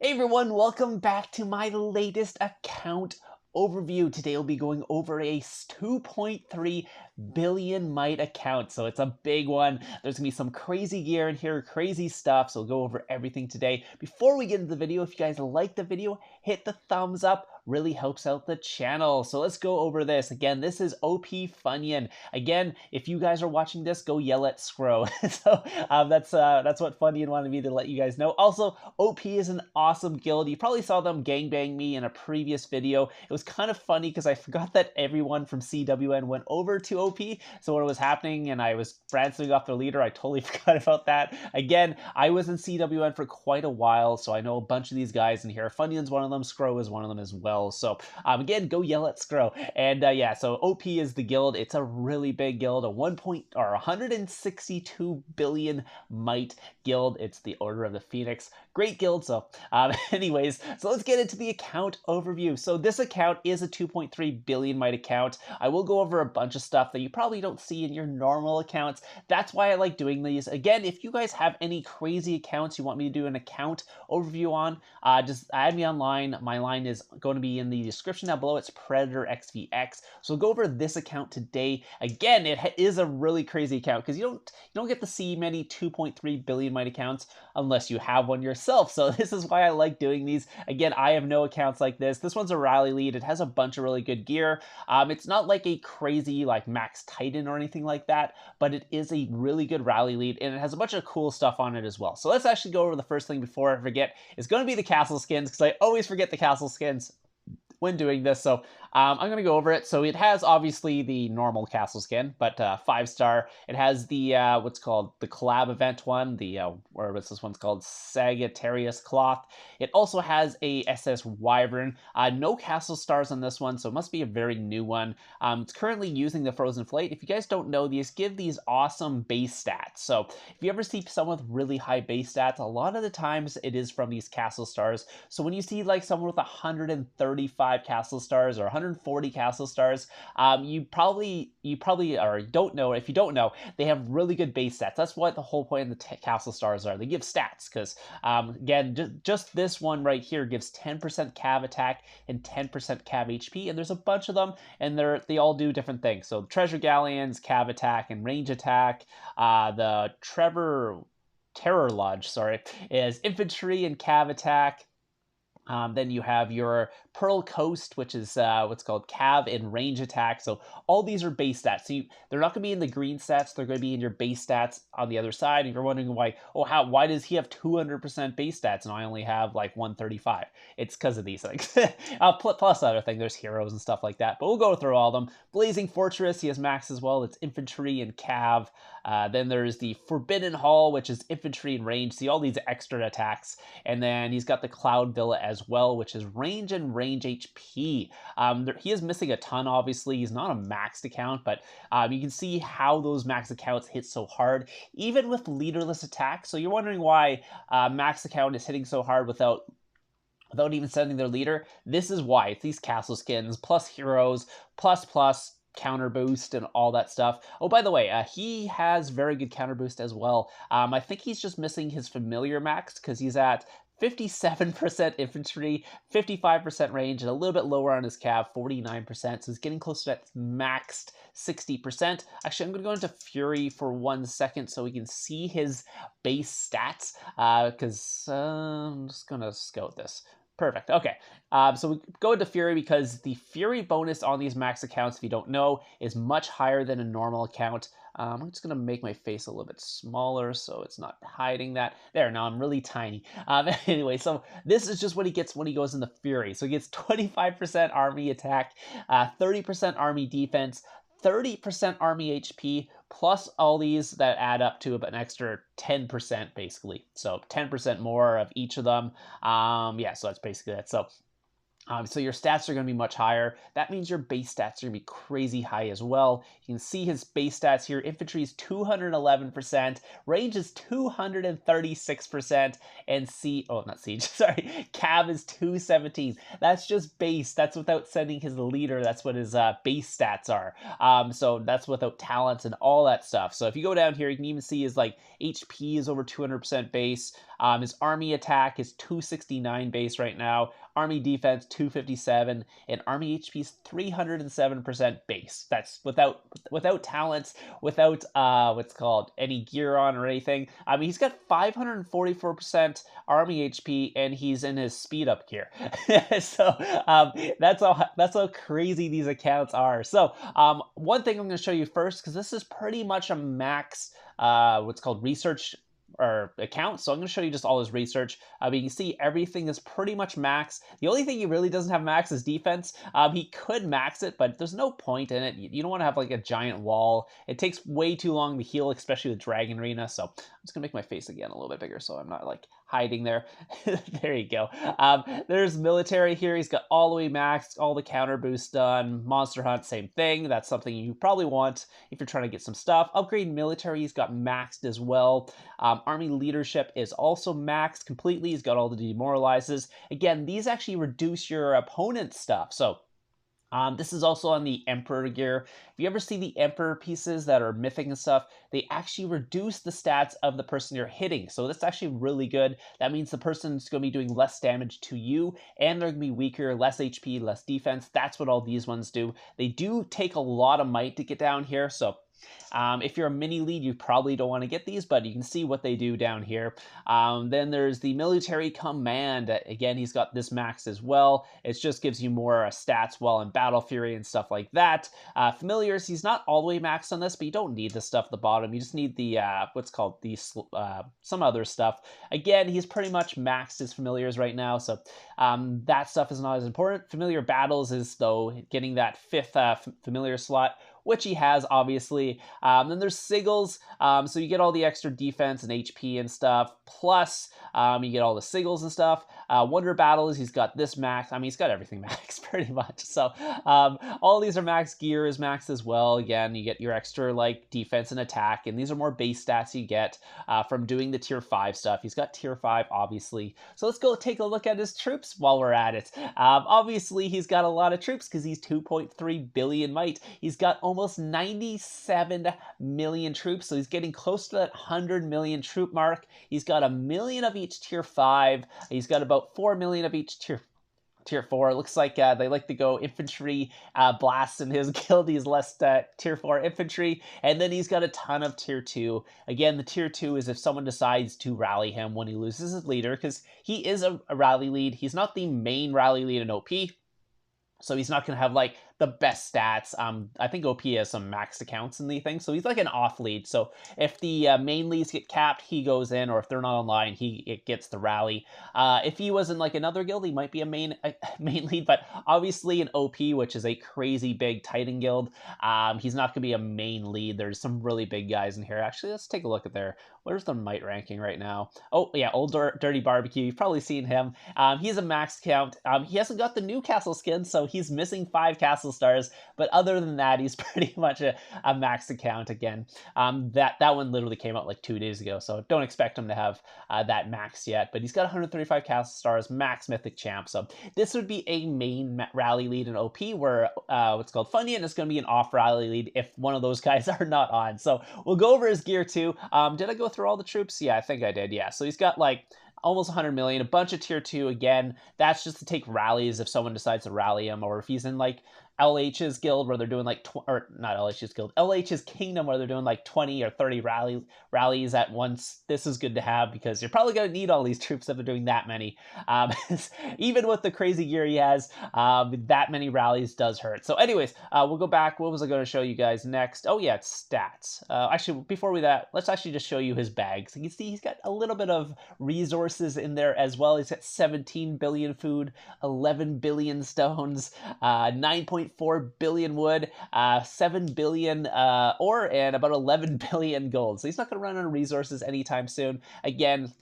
Hey everyone, welcome back to my latest account overview. Today we'll be going over a 2.3 billion mite account, so it's a big one. There's gonna be some crazy gear in here, crazy stuff, so we'll go over everything today. Before we get into the video, if you guys like the video, hit the thumbs up. Really helps out the channel. So let's go over this. Again, this is OP Funyun. Again, if you guys are watching this, go yell at Scro. That's what Funyun wanted me to let you guys know. Also, OP is an awesome guild. You probably saw them gangbang me in a previous video. It was kind of funny because I forgot that everyone from CWN went over to OP. So when it was happening and I was ransoming off their leader, I totally forgot about that. Again, I was in CWN for quite a while, so I know a bunch of these guys in here. Funyun's one of them. Scro is one of them as well. So again, go yell at Scro. And yeah, so OP is the guild. It's a really big guild, a 162 billion mite guild. It's the Order of the Phoenix. Great guild. So anyways, so let's get into the account overview. So this account is a 2.3 billion mite account. I will go over a bunch of stuff that you probably don't see in your normal accounts. That's why I like doing these. Again, if you guys have any crazy accounts you want me to do an account overview on, just add me online. My line is going to be in the description down below. It's Predatorxvx. So we'll go over this account today. Again, it is a really crazy account because you don't get to see many 2.3 billion mite accounts unless you have one yourself. So this is why I like doing these. Again, I have no accounts like this. This one's a rally lead. It has a bunch of really good gear. It's not like a crazy like Max Titan or anything like that, but it is a really good rally lead and it has a bunch of cool stuff on it as well. So let's actually go over the first thing before I forget. It's going to be the castle skins because I always forget the castle skins when doing this, so I'm going to go over it. So it has obviously the normal castle skin, but 5-star. It has the what's called the collab event one, the or what's this one's called, Sagittarius cloth. It also has a SS Wyvern. No castle stars on this one, so it must be a very new one. It's currently using the Frozen Flate. If you guys don't know, these give these awesome base stats. So if you ever see someone with really high base stats, a lot of the times it is from these castle stars. So when you see like someone with 135 castle stars or 140 castle stars, you probably or don't know. If you don't know, they have really good base stats. That's what the whole point of the castle stars are. They give stats because again, just this one right here gives 10% cav attack and 10% cav HP, and there's a bunch of them, and they all do different things. So treasure galleons, cav attack, and range attack. The Terror Lodge, sorry, is infantry and cav attack. Then you have your Pearl Coast, which is what's called cav and range attack. So all these are base stats. So they're not going to be in the green stats. They're going to be in your base stats on the other side. If you're wondering why, why does he have 200% base stats and I only have like 135? It's because of these things. Plus other thing, there's heroes and stuff like that. But we'll go through all of them. Blazing Fortress, he has max as well. It's infantry and cav. Then there's the Forbidden Hall, which is infantry and range. See all these extra attacks. And then he's got the Cloud Villa as well, which is range and range HP. He is missing a ton, obviously. He's not a maxed account, but you can see how those max accounts hit so hard, even with leaderless attacks. So you're wondering why max account is hitting so hard without even sending their leader. This is why. It's these castle skins, plus heroes, plus counter boost and all that stuff. Oh, by the way, he has very good counter boost as well. I think he's just missing his familiar max because he's at 57% infantry, 55% range, and a little bit lower on his cav, 49%. So he's getting close to that maxed 60%. Actually, I'm going to go into Fury for 1 second so we can see his base stats because I'm just going to scout this. Perfect. Okay. So we go into Fury because the Fury bonus on these max accounts, if you don't know, is much higher than a normal account. I'm just going to make my face a little bit smaller so it's not hiding that. There, now I'm really tiny. Anyway, so this is just what he gets when he goes into Fury. So he gets 25% army attack, 30% army defense, 30% army HP, plus all these that add up to an extra 10% basically. So 10% more of each of them. Yeah, so that's basically that. So your stats are going to be much higher. That means your base stats are going to be crazy high as well. You can see his base stats here. Infantry is 211%, range is 236%, and cav is 217. That's just base. That's without sending his leader. That's what his base stats are. So that's without talents and all that stuff. So if you go down here, you can even see his like HP is over 200% base. His army attack is 269 base right now, army defense 257, and army HP is 307% base. That's without talents, without what's called any gear on or anything. I mean, he's got 544% army HP, and he's in his speed up gear. So that's how crazy these accounts are. So one thing I'm going to show you first, because this is pretty much a max what's called research or account. So I'm going to show you just all his research. But you can see everything is pretty much max. The only thing he really doesn't have max is defense. He could max it, but there's no point in it. You don't want to have like a giant wall. It takes way too long to heal, especially with Dragon Arena. So I'm just going to make my face again a little bit bigger so I'm not like hiding there. There you go. There's military here. He's got all the way maxed, all the counter boosts done. Monster Hunt, same thing. That's something you probably want if you're trying to get some stuff. Upgrade military, he's got maxed as well. Army leadership is also maxed completely. He's got all the demoralizes. Again, these actually reduce your opponent's stuff. So this is also on the Emperor gear. If you ever see the Emperor pieces that are mythic and stuff, they actually reduce the stats of the person you're hitting. So that's actually really good. That means the person's going to be doing less damage to you, and they're going to be weaker, less HP, less defense. That's what all these ones do. They do take a lot of might to get down here, so if you're a mini lead, you probably don't want to get these, but you can see what they do down here. Then there's the military command. Again, he's got this max as well. It just gives you more stats while in Battle Fury and stuff like that. Familiars, he's not all the way maxed on this, but you don't need the stuff at the bottom. You just need the, what's called, the some other stuff. Again, he's pretty much maxed his familiars right now, so that stuff is not as important. Familiar battles is, though, getting that 5th familiar slot, which he has, obviously. Then there's sigils, so you get all the extra defense and HP and stuff, plus you get all the sigils and stuff. Wonder battles, he's got this max. I mean, he's got everything maxed pretty much. So all these are max. Gear is maxed as well. Again, you get your extra like defense and attack, and these are more base stats you get from doing the tier 5 stuff. He's got tier 5, obviously. So let's go take a look at his troops while we're at it. Obviously, he's got a lot of troops because he's 2.3 billion might. He's got almost 97 million troops, so he's getting close to that 100 million troop mark. He's got 1 million of each tier 5. He's got about 4 million of each tier 4. It looks like they like to go infantry blasts in his guild. He's less tier 4 infantry, and then he's got a ton of tier 2. Again, the tier 2 is if someone decides to rally him when he loses his leader, because he is a rally lead. He's not the main rally lead in OP, so he's not going to have like the best stats. I think OP has some maxed accounts in the thing, so he's like an off lead. So if the main leads get capped, he goes in, or if they're not online, it gets the rally. If he was in like another guild, he might be a main lead, but obviously in OP, which is a crazy big Titan guild, he's not going to be a main lead. There's some really big guys in here. Actually, let's take a look at where's the might ranking right now? Oh yeah, Old Dirty Barbecue. You've probably seen him. He's a max count. He hasn't got the new castle skin, so he's missing 5 castle stars, but other than that, he's pretty much a max account again. That one literally came out like 2 days ago, so don't expect him to have that max yet, but he's got 135 castle stars, max mythic champ, so this would be a main rally lead in OP, where what's called Funyun is going to be an off rally lead if one of those guys are not on. So we'll go over his gear too. Did I go through all the troops? Yeah, I think I did. Yeah, so he's got like almost 100 million, a bunch of tier 2. Again, that's just to take rallies if someone decides to rally him, or if he's in like LH's guild where they're doing like, or not LH's guild, LH's kingdom where they're doing like 20 or 30 rallies at once. This is good to have because you're probably going to need all these troops if they're doing that many. Even with the crazy gear he has, that many rallies does hurt. So anyways, we'll go back. What was I going to show you guys next? Oh yeah, it's stats. Actually, before let's actually just show you his bag. So you can see he's got a little bit of resources in there as well. He's got 17 billion food, 11 billion stones, 9.4 billion wood, 7 billion ore, and about 11 billion gold. So he's not going to run out of resources anytime soon. Again,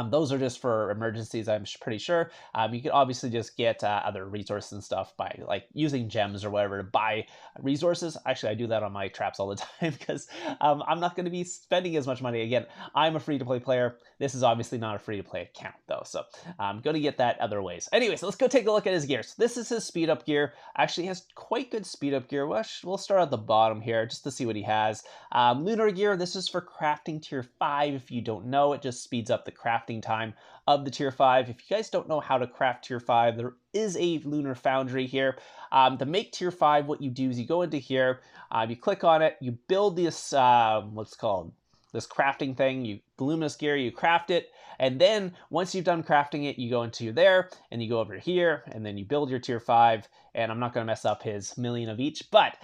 those are just for emergencies, I'm pretty sure. You can obviously just get other resources and stuff by like using gems or whatever to buy resources. Actually, I do that on my traps all the time because I'm not going to be spending as much money. Again, I'm a free-to-play player. This is obviously not a free-to-play account though, so I'm going to get that other ways. Anyways, let's go take a look at his gear. So this is his speed up gear. Actually, he has quite good speed up gear. We'll start at the bottom here just to see what he has. Lunar gear, this is for crafting tier 5. If you don't know, it just speeds up the craft crafting time of the tier 5. If you guys don't know how to craft tier 5, there is a lunar foundry here. To make tier 5, what you do is you go into here, you click on it, you build this, what's called this crafting thing, you luminous gear, you craft it, and then once you've done crafting it, you go into there, and you go over here, and then you build your tier 5, and I'm not going to mess up his million of each, but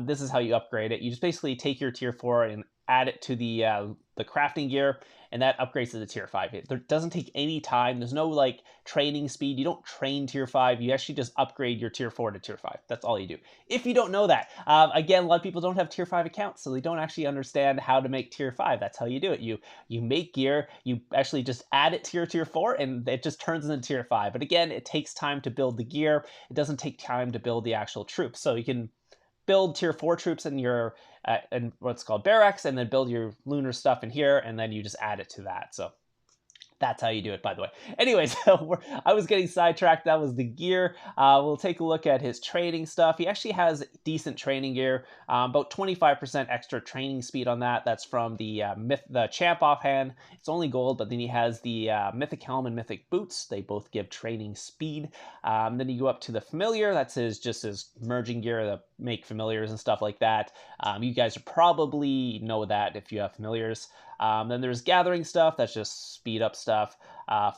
this is how you upgrade it. You just basically take your tier 4 and add it to the crafting gear, and that upgrades to the tier 5. It doesn't take any time. There's no like training speed. You don't train tier 5. You actually just upgrade your tier 4 to tier 5. That's all you do. If you don't know that, again, a lot of people don't have tier 5 accounts, so they don't actually understand how to make tier 5. That's how you do it. You make gear, you actually just add it to your tier 4, and it just turns into tier 5. But again, it takes time to build the gear. It doesn't take time to build the actual troops. So you can build tier 4 troops in your in what's called barracks, and then build your lunar stuff in here, and then you just add it to that. So that's how you do it, by the way. Anyways, I was getting sidetracked. That was the gear. We'll take a look at his training stuff. He actually has decent training gear, about 25% extra training speed on that. That's from the champ offhand. It's only gold, but then he has the mythic helm and mythic boots. They both give training speed. Then you go up to the familiar. That's just his merging gear to make familiars and stuff like that. You guys probably know that if you have familiars. Then there's gathering stuff. That's just speed up stuff.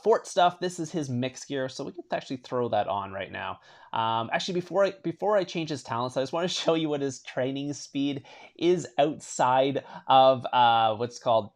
Fort stuff. This is his mix gear, so we can actually throw that on right now. Actually, before I change his talents, I just want to show you what his training speed is outside of what's called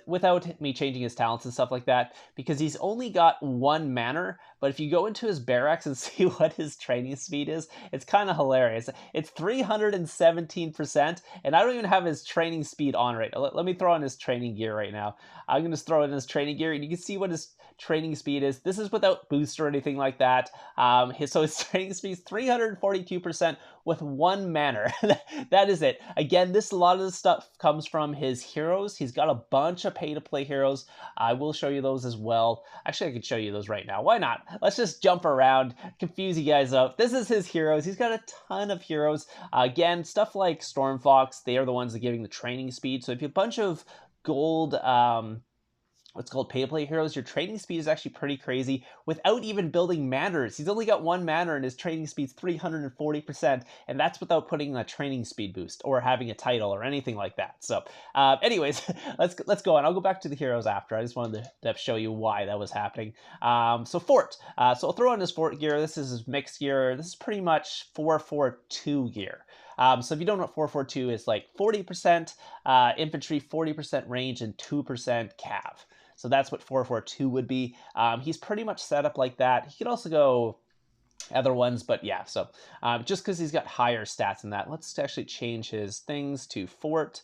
without me changing his talents and stuff like that, because he's only got 1 manner. But if you go into his barracks and see what his training speed is, it's kind of hilarious. It's 317%, and I don't even have his training speed on right now. Let me throw on his training gear right now. I'm going to throw in his training gear, and you can see what his training speed is. This is without boost or anything like that. So his training speed is 342% with 1 manner. That is it. Again, a lot of this stuff comes from his heroes. He's got a bunch of pay-to-play heroes. I will show you those as well. Actually, I could show you those right now. Why not? Let's just jump around, confuse you guys up. This is his heroes. He's got a ton of heroes. Again, stuff like Stormfox, they are the ones that are giving the training speed. So if you have a bunch of gold what's called pay-to-play heroes, your training speed is actually pretty crazy without even building manners. He's only got 1 manner and his training speed's 340%, and that's without putting a training speed boost or having a title or anything like that. So anyways, let's go on. I'll go back to the heroes after. I just wanted to show you why that was happening. So Fort. So I'll throw on his Fort gear. This is his mixed gear. This is pretty much 442 gear. So if you don't know what 442 is, like 40% infantry, 40% range, and 2% cav. So that's what 442 would be. He's pretty much set up like that. He could also go other ones, but yeah, so just because he's got higher stats than that. Let's actually change his things to Fort.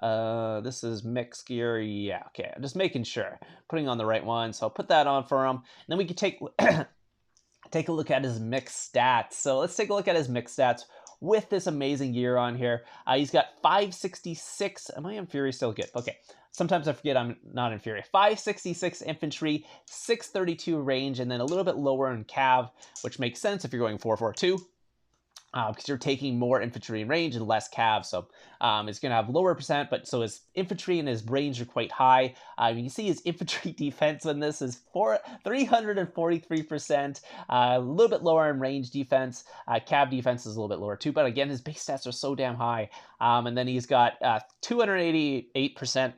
This is mixed gear. Yeah, okay, I'm just making sure. Putting on the right one, so I'll put that on for him. And then we can take a look at his mixed stats. So let's take a look at his mixed stats with this amazing gear on here. He's got 566. Am I inferior still? Good. Okay. Sometimes I forget I'm not inferior. 566 infantry, 632 range, and then a little bit lower in cav, which makes sense if you're going 442. Because you're taking more infantry in range and less cav, so it's going to have lower percent, but so his infantry and his range are quite high. You can see his infantry defense on this is 343%, a little bit lower in range defense. Cav defense is a little bit lower too, but again, his base stats are so damn high. And then he's got 288%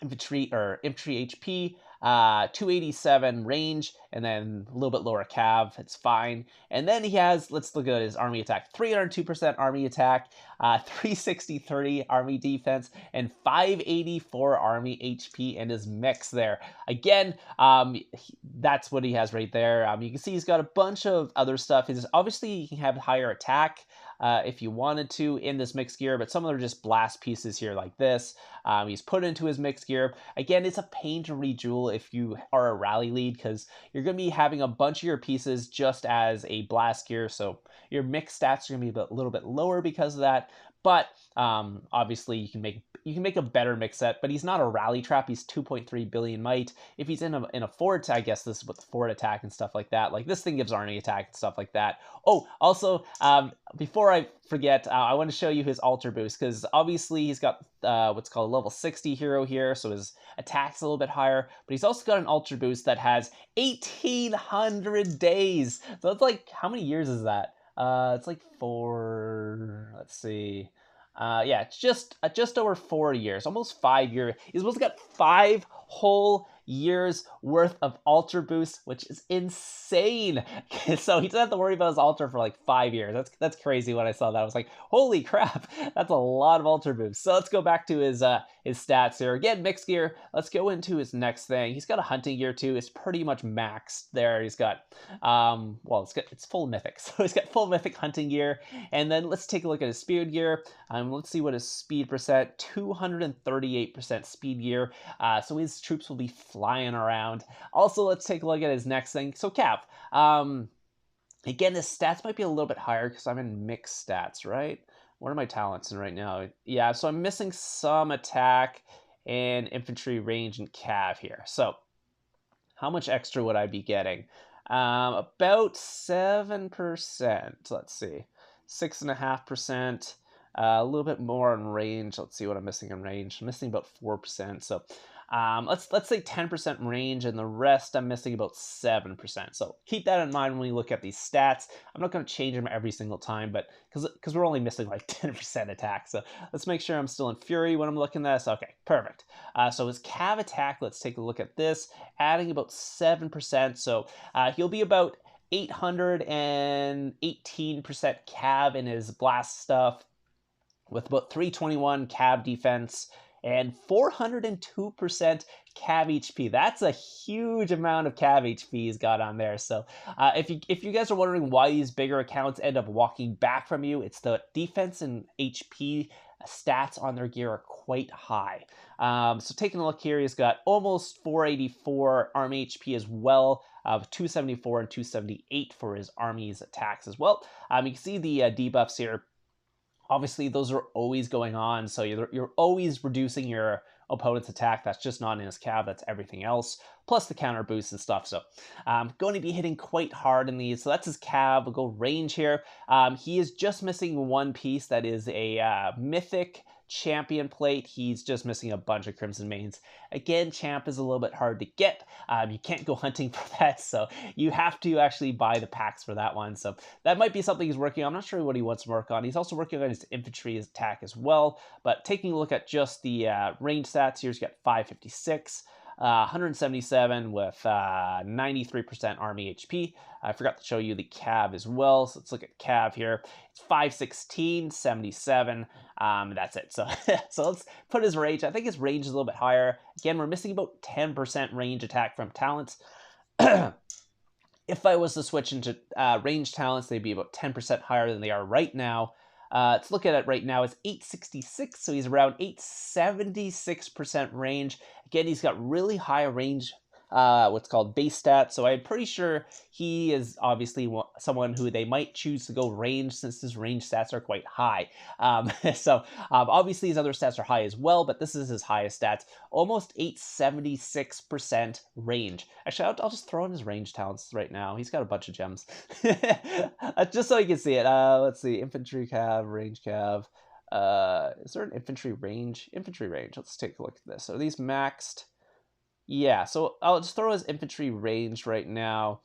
infantry HP, 287 range, and then a little bit lower cav. It's fine. And then he has, let's look at his army attack, 302% army attack, 360-30 army defense, and 584 army HP in his mix there. Again, that's what he has right there. You can see he's got a bunch of other stuff. Obviously, he can have higher attack if you wanted to in this mixed gear, but some of them are just blast pieces here like this. He's put into his mixed gear. Again, it's a pain to rejewel if you are a rally lead, because you're going to be having a bunch of your pieces just as a blast gear, so your mixed stats are going to be a little bit lower because of that. But obviously, you can make a better mix set. But he's not a rally trap. He's 2.3 billion might. If he's in a forward attack, I guess this is with forward attack and stuff like that. Like this thing gives army attack and stuff like that. Oh, also, before I forget, I want to show you his alter boost because obviously he's got what's called a level 60 hero here, so his attack's a little bit higher. But he's also got an alter boost that has 1,800 days. So it's like, how many years is that? It's like let's see. Yeah, it's just over 4 years, almost 5 years. He's supposed to get 5 whole years worth of alter boost, which is insane. So he doesn't have to worry about his alter for like 5 years. That's crazy. When I saw that, I was like, holy crap, that's a lot of alter boost. So let's go back to his stats here. Again, mixed gear. Let's go into his next thing. He's got a hunting gear too. It's pretty much maxed there. He's got well, it's full mythic. So he's got full mythic hunting gear. And then let's take a look at his speed gear. Let's see what his speed percent, 238% speed gear. So his troops will be flying around. Also, let's take a look at his next thing. So Cav, again, his stats might be a little bit higher because I'm in mixed stats, right? What are my talents in right now? Yeah, so I'm missing some attack and infantry range and cav here. So how much extra would I be getting? About 7%. Let's see, 6.5%. A little bit more in range. Let's see what I'm missing in range. I'm missing about 4%. So let's say 10% range, and the rest I'm missing about 7%. So keep that in mind when you look at these stats. I'm not going to change them every single time, but because we're only missing like 10% attack. So let's make sure I'm still in Fury when I'm looking at this. Okay, perfect. So his cav attack, let's take a look at this, adding about 7%. So he'll be about 818% cav in his blast stuff, with about 321 cav defense and 402% cav HP. That's a huge amount of cav HP he's got on there. So if you guys are wondering why these bigger accounts end up walking back from you, it's the defense and HP stats on their gear are quite high. So taking a look here, he's got almost 484 army HP as well, 274 and 278 for his army's attacks as well. You can see the debuffs here. Obviously, those are always going on, so you're always reducing your opponent's attack. That's just not in his cav, that's everything else, plus the counter boosts and stuff. So I'm going to be hitting quite hard in these. So that's his cav. We'll go range here. He is just missing one piece. That is a mythic champion plate. He's just missing a bunch of crimson mains. Again, champ is a little bit hard to get. You can't go hunting for that, so you have to actually buy the packs for that one. So that might be something he's working on. I'm not sure what he wants to work on. He's also working on his infantry attack as well. But taking a look at just the range stats here, he's got 556. 177 with 93% army HP. I forgot to show you the cav as well, so let's look at cav here. It's 516, 77. That's it. So so let's put his range. I think his range is a little bit higher. Again, we're missing about 10% range attack from talents. If I was to switch into range talents, they'd be about 10% higher than they are right now. Let's look at it right now. It's 866, so he's around 876% range. Again, he's got really high range, what's called base stats, so I'm pretty sure he is obviously someone who they might choose to go range, since his range stats are quite high. So obviously his other stats are high as well, but this is his highest stats, almost 876% range. Actually, I'll just throw in his range talents right now. He's got a bunch of gems. Just so you can see it. Let's see, infantry cav, range cav. Is there an infantry range? Infantry range. Let's take a look at this. Are these maxed? Yeah, so I'll just throw his infantry range right now.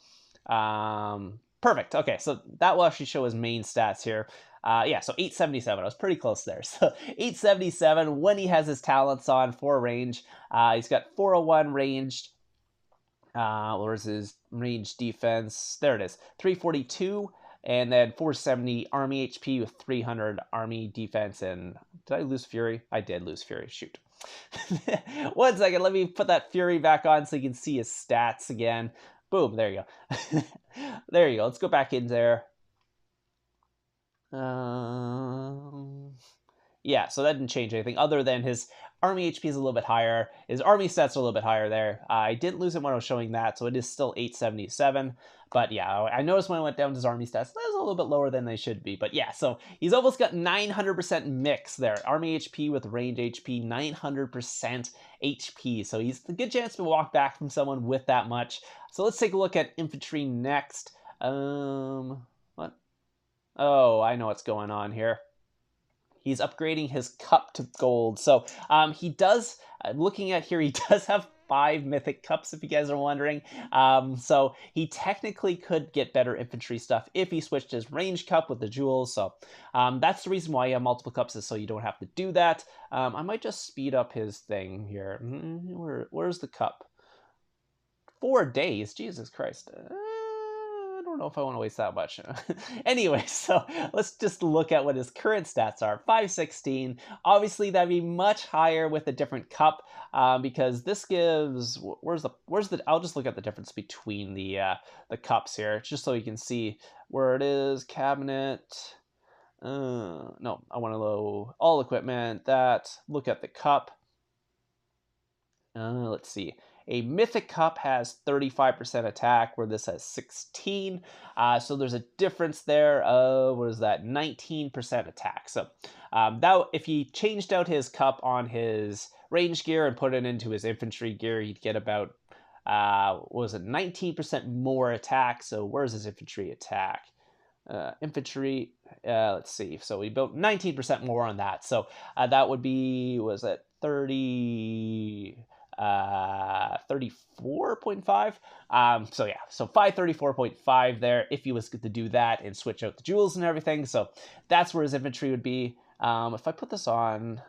Perfect. Okay, so that will actually show his main stats here. Yeah, so 877. I was pretty close there. So 877 when he has his talents on for range. He's got 401 ranged. Where's his range defense? There it is. 342. And then 470 army HP with 300 army defense. And did I lose Fury? I did lose Fury. Shoot. 1 second. Let me put that Fury back on so you can see his stats again. Boom. There you go. There you go. Let's go back in there. Yeah, so that didn't change anything other than his Army HP is a little bit higher. His army stats are a little bit higher there. I didn't lose it when I was showing that, so it is still 877. But yeah, I noticed when I went down to his army stats, that's a little bit lower than they should be. But yeah, so he's almost got 900% mix there. Army HP with range HP, 900% HP. So he's a good chance to walk back from someone with that much. So let's take a look at infantry next. What? Oh, I know what's going on here. He's upgrading his cup to gold. So he does, looking at here, he does have 5 mythic cups, if you guys are wondering. So he technically could get better infantry stuff if he switched his range cup with the jewels. So that's the reason why you have multiple cups, is so you don't have to do that. I might just speed up his thing here. Where's the cup? 4 days, Jesus Christ. I don't know if I want to waste that much. Anyway, so let's just look at what his current stats are. 516. Obviously, that'd be much higher with a different cup, because this gives, where's the? I'll just look at the difference between the cups here, just so you can see where it is. Cabinet. No, I want to load all equipment. Look at the cup. Let's see. A mythic cup has 35% attack, where this has 16. So there's a difference there of, what is that, 19% attack. So that, if he changed out his cup on his range gear and put it into his infantry gear, he'd get about, what was it, 19% more attack. So where's his infantry attack? Infantry, let's see. So we built 19% more on that. So that would be, was it 34.5. So yeah, so 534.5 there if he was to do that and switch out the jewels and everything. So that's where his infantry would be. If I put this on,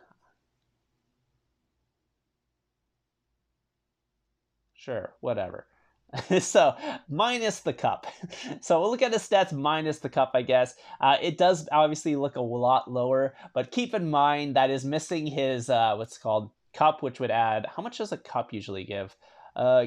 sure, whatever. So minus the cup. So we'll look at his stats minus the cup, I guess. It does obviously look a lot lower, but keep in mind that is missing his what's called cup, which would add, how much does a cup usually give?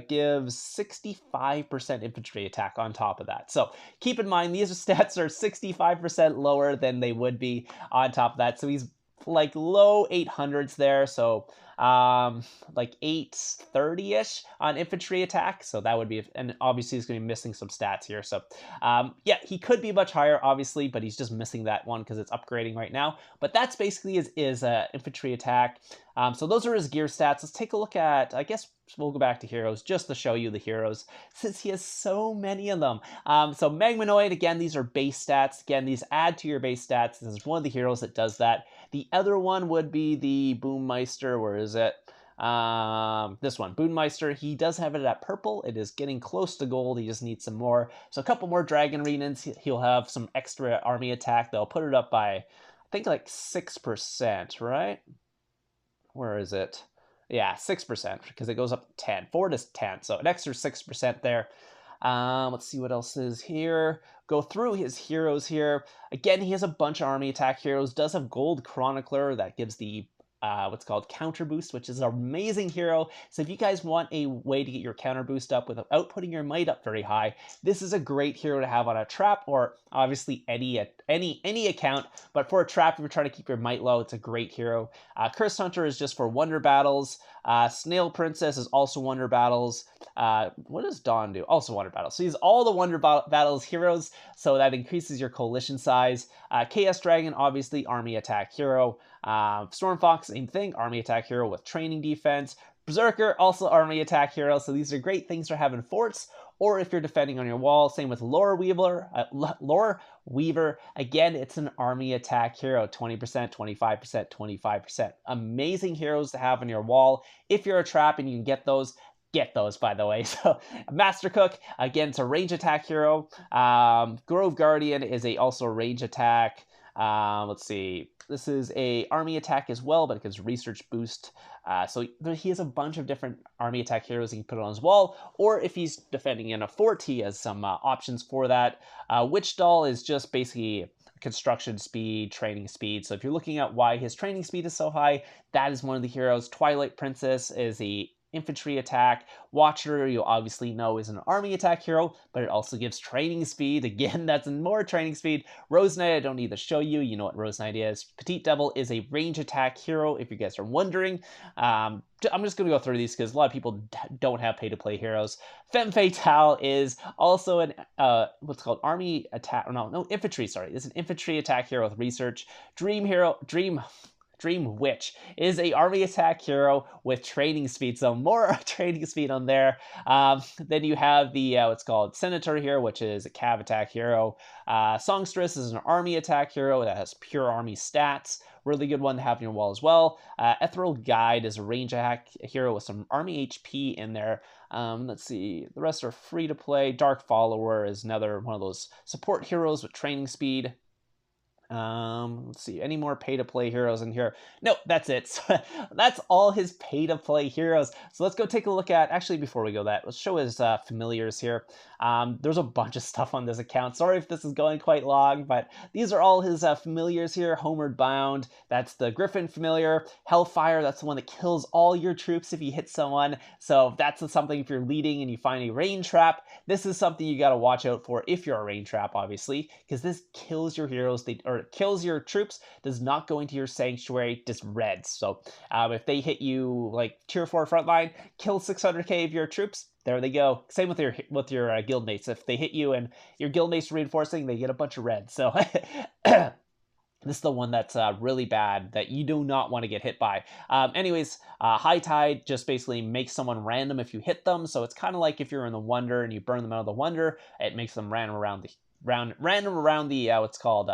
Gives 65% infantry attack on top of that. So keep in mind these stats are 65% lower than they would be on top of that. So he's like low 800s there. So like 830-ish on infantry attack. So that would be, and obviously he's going to be missing some stats here. So yeah, he could be much higher, obviously, but he's just missing that one because it's upgrading right now. But that's basically his infantry attack. So those are his gear stats. Let's take a look at, I guess we'll go back to heroes just to show you the heroes, since he has so many of them. So Magmanoid, again, these are base stats. Again, these add to your base stats. This is one of the heroes that does that. The other one would be the Boommeister. Where is it? This one, Boommeister. He does have it at purple. It is getting close to gold. He just needs some more. So a couple more Dragon Arenas. He'll have some extra army attack. They'll put it up by, I think, like 6%, right? Where is it? Yeah, 6%, because it goes up to 10. 4 to 10, so an extra 6% there. Let's see what else is here. Go through his heroes here. Again, he has a bunch of army attack heroes. Does have Gold Chronicler that gives the what's called counter boost, which is an amazing hero. So if you guys want a way to get your counter boost up without putting your might up very high, this is a great hero to have on a trap, or obviously any account. But for a trap, if you're trying to keep your might low, it's a great hero. Curse Hunter is just for wonder battles. Snail Princess is also wonder battles. What does Dawn do? Also wonder battles. So he's all the wonder battles heroes, so that increases your coalition size. Chaos Dragon, obviously army attack hero. Stormfox, same thing, army attack hero with training defense. Berserker, also army attack hero. So these are great things for having forts, or if you're defending on your wall. Same with Lore Weaver. Again, it's an army attack hero. 20%, 25%, 25%. Amazing heroes to have on your wall. If you're a trap and you can get those, by the way. So Master Cook, again, it's a range attack hero. Grove Guardian is also a range attack. Let's see. This is a army attack as well, but it gives research boost. So he has a bunch of different army attack heroes he can put on his wall, or if he's defending in a fort, he has some options for that. Witch Doll is just basically construction speed, training speed. So if you're looking at why his training speed is so high, that is one of the heroes. Twilight Princess is the infantry attack. Watcher, you obviously know, is an army attack hero, but it also gives training speed. Again, that's more training speed. Rose Knight, I don't need to show you. You know what Rose Knight is. Petite Devil is a range attack hero, if you guys are wondering. I'm just going to go through these because a lot of people don't have pay-to-play heroes. Femme Fatale is also an, what's called army attack, no, infantry, sorry. It's an infantry attack hero with research. Dream Witch is a army attack hero with training speed, so more training speed on there. Then you have the what's called Senator here, which is a cav attack hero. Songstress is an army attack hero that has pure army stats. Really good one to have on your wall as well. Ethereal Guide is a range attack hero with some army HP in there. Let's see, the rest are free to play. Dark Follower is another one of those support heroes with training speed. Let's see, any more pay-to-play heroes in here? No, that's it. So that's all his pay-to-play heroes. So let's go take a look at, actually, before we go that, let's show his familiars here. There's a bunch of stuff on this account. Sorry if this is going quite long, but these are all his familiars here. Homeward Bound, that's the Griffin familiar. Hellfire, that's the one that kills all your troops if you hit someone. So that's something if you're leading and you find a rain trap. This is something you got to watch out for if you're a rain trap, obviously, because this kills your heroes, or kills your troops, does not go into your sanctuary, just reds. So if they hit you like tier 4 frontline, kill 600k of your troops, there they go. Same with your guildmates. If they hit you and your guildmates reinforcing, they get a bunch of reds. So this is the one that's really bad that you do not want to get hit by. Anyways, High Tide just basically makes someone random if you hit them. So it's kind of like if you're in the Wonder and you burn them out of the Wonder, it makes them random around the what's called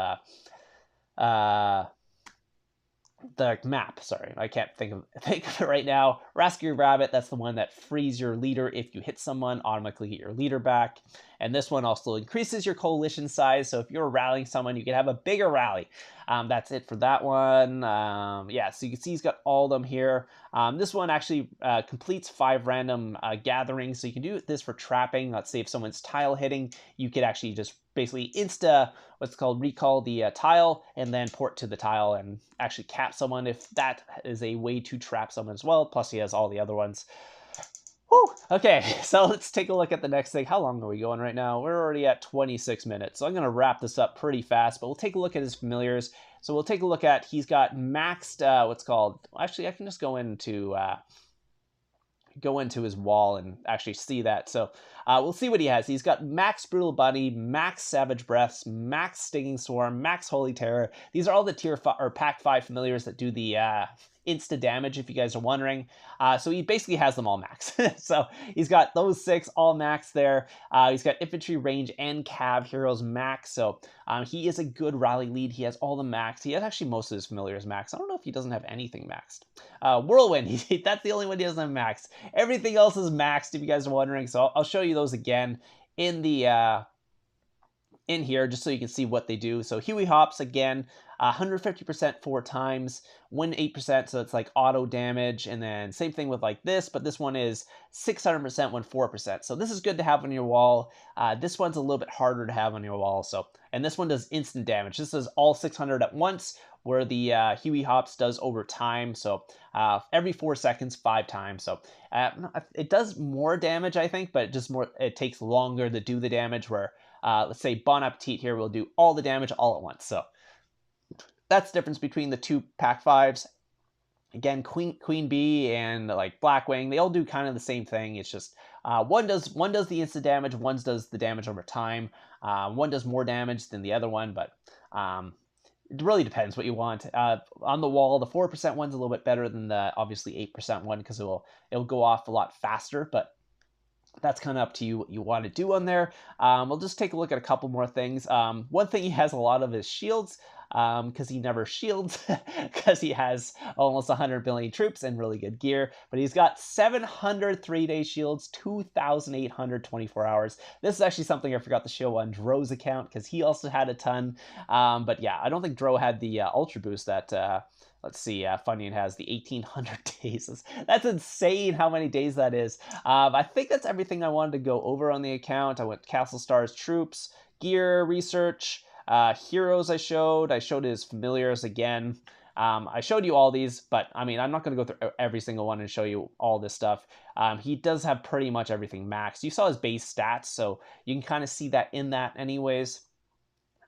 the map. Sorry, I can't think of it right now. Rascally Rabbit, that's the one that frees your leader if you hit someone, automatically get your leader back. And this one also increases your coalition size, so if you're rallying someone, you can have a bigger rally. That's it for that one. Yeah, so you can see he's got all of them here. This one actually completes 5 random gatherings, so you can do this for trapping. Let's say if someone's tile hitting, you could actually just basically what's called recall the tile and then port to the tile and actually cap someone if that is a way to trap someone as well. Plus he has all the other ones. Whew. Okay, so let's take a look at the next thing. How long are we going right now? We're already at 26 minutes, so I'm going to wrap this up pretty fast, but we'll take a look at his familiars. So we'll take a look at, he's got maxed, what's called, actually I can just go into his wall and actually see that. So we'll see what he has. He's got max Brutal Bunny, max Savage Breaths, max Stinging Swarm, max Holy Terror. These are all the tier 5 or pack 5 familiars that do the insta damage, if you guys are wondering. So he basically has them all max. So he's got those 6 all max there. He's got infantry, range, and cav heroes max. So he is a good rally lead. He has all the max. He has actually most of his familiars max. I don't know if he doesn't have anything maxed. Whirlwind, that's the only one he doesn't have maxed. Everything else is maxed, if you guys are wondering. So I'll show you those again in the in here just so you can see what they do. So Huey Hops again, 150% 4 times, win 8%, so it's like auto damage, and then same thing with like this, but this one is 600% win 4%. So this is good to have on your wall. This one's a little bit harder to have on your wall. So, and this one does instant damage. This is all 600 at once, where the Huey Hops does over time. So every 4 seconds, 5 times. So it does more damage, I think, but it takes longer to do the damage, where let's say Bon Appetit here will do all the damage all at once. So that's the difference between the 2 pack 5s. Again, Queen Bee and like Blackwing, they all do kind of the same thing. It's just one does the instant damage, one does the damage over time. One does more damage than the other one, but it really depends what you want. On the wall, the 4% one's a little bit better than the obviously 8% one, because it'll go off a lot faster, but that's kind of up to you what you want to do on there. We'll just take a look at a couple more things. One thing he has a lot of is shields, because he never shields, because he has almost 100 billion troops and really good gear. But he's got 700 3-day shields, 2,800 24 hours. This is actually something I forgot to show on Dro's account, because he also had a ton. But yeah, I don't think Dro had the Ultra Boost that... let's see, Funyun has the 1,800 days. That's insane how many days that is. I think that's everything I wanted to go over on the account. I went Castle Stars, troops, gear, research, heroes I showed his familiars again. I showed you all these, but I mean, I'm not going to go through every single one and show you all this stuff. He does have pretty much everything maxed. You saw his base stats, so you can kind of see that in that anyways.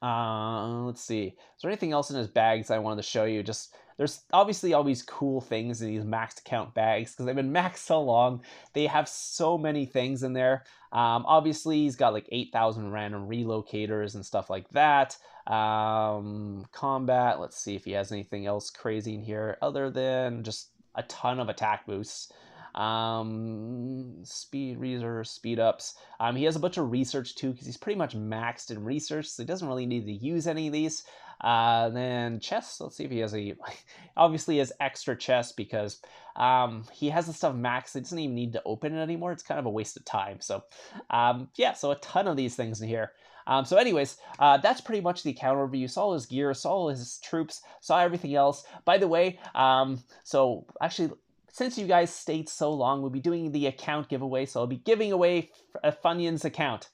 Let's see. Is there anything else in his bags I wanted to show you? Just there's obviously all these cool things in these maxed account bags because they've been maxed so long. They have so many things in there. Obviously, he's got like 8,000 random relocators and stuff like that. Combat. Let's see if he has anything else crazy in here other than just a ton of attack boosts. Speed reserve, speed ups. He has a bunch of research too because he's pretty much maxed in research, so he doesn't really need to use any of these. Then chests. Let's see if he has a. Obviously, he has extra chests because he has the stuff maxed. He doesn't even need to open it anymore. It's kind of a waste of time. So, yeah. So a ton of these things in here. So anyways, that's pretty much the account overview. Saw his gear, saw his troops, saw everything else. By the way, so actually, since you guys stayed so long, we'll be doing the account giveaway. So I'll be giving away a Funyuns account.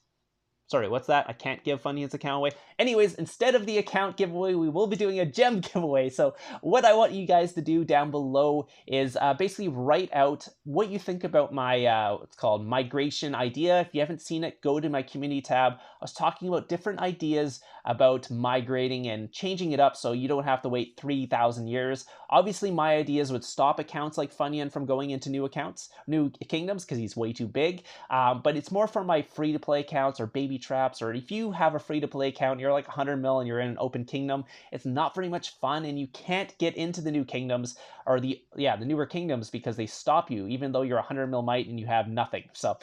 Sorry, what's that? I can't give Funyuns account away. Anyways, instead of the account giveaway, we will be doing a gem giveaway. So what I want you guys to do down below is basically write out what you think about my, what's called migration idea. If you haven't seen it, go to my community tab. I was talking about different ideas about migrating and changing it up so you don't have to wait 3,000 years. Obviously, my ideas would stop accounts like Funyun from going into new accounts, new kingdoms, because he's way too big. But it's more for my free-to-play accounts or baby traps, or if you have a free-to-play account, you're like 100 mil and you're in an open kingdom, it's not very much fun and you can't get into the new kingdoms or the newer kingdoms because they stop you even though you're 100 mil might and you have nothing. So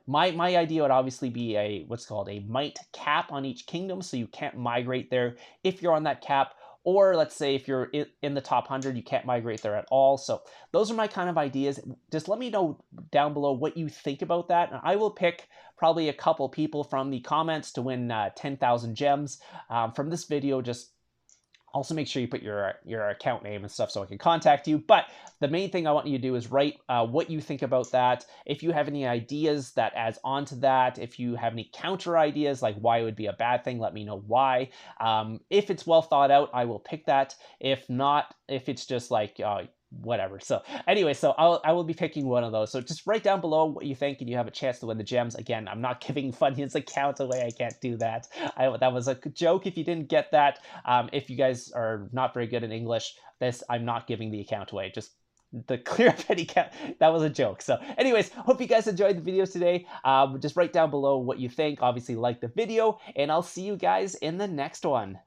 my idea would obviously be a what's called a might cap on each kingdom, so you can't migrate there if you're on that cap. Or let's say if you're in the top 100, you can't migrate there at all. So those are my kind of ideas. Just let me know down below what you think about that. And I will pick probably a couple people from the comments to win 10,000 gems from this video. Just also make sure you put your account name and stuff so I can contact you. But the main thing I want you to do is write what you think about that. If you have any ideas that adds on to that, if you have any counter ideas like why it would be a bad thing, let me know why. If it's well thought out, I will pick that. If not, if it's just like whatever. So anyway, so I will be picking one of those. So just write down below what you think and you have a chance to win the gems. Again, I'm not giving Funyuns account away. I can't do that. That was a joke if you didn't get that. If you guys are not very good in English, I'm not giving the account away. Just the clear up any account. That was a joke. So anyways, hope you guys enjoyed the videos today. Just write down below what you think. Obviously like the video and I'll see you guys in the next one.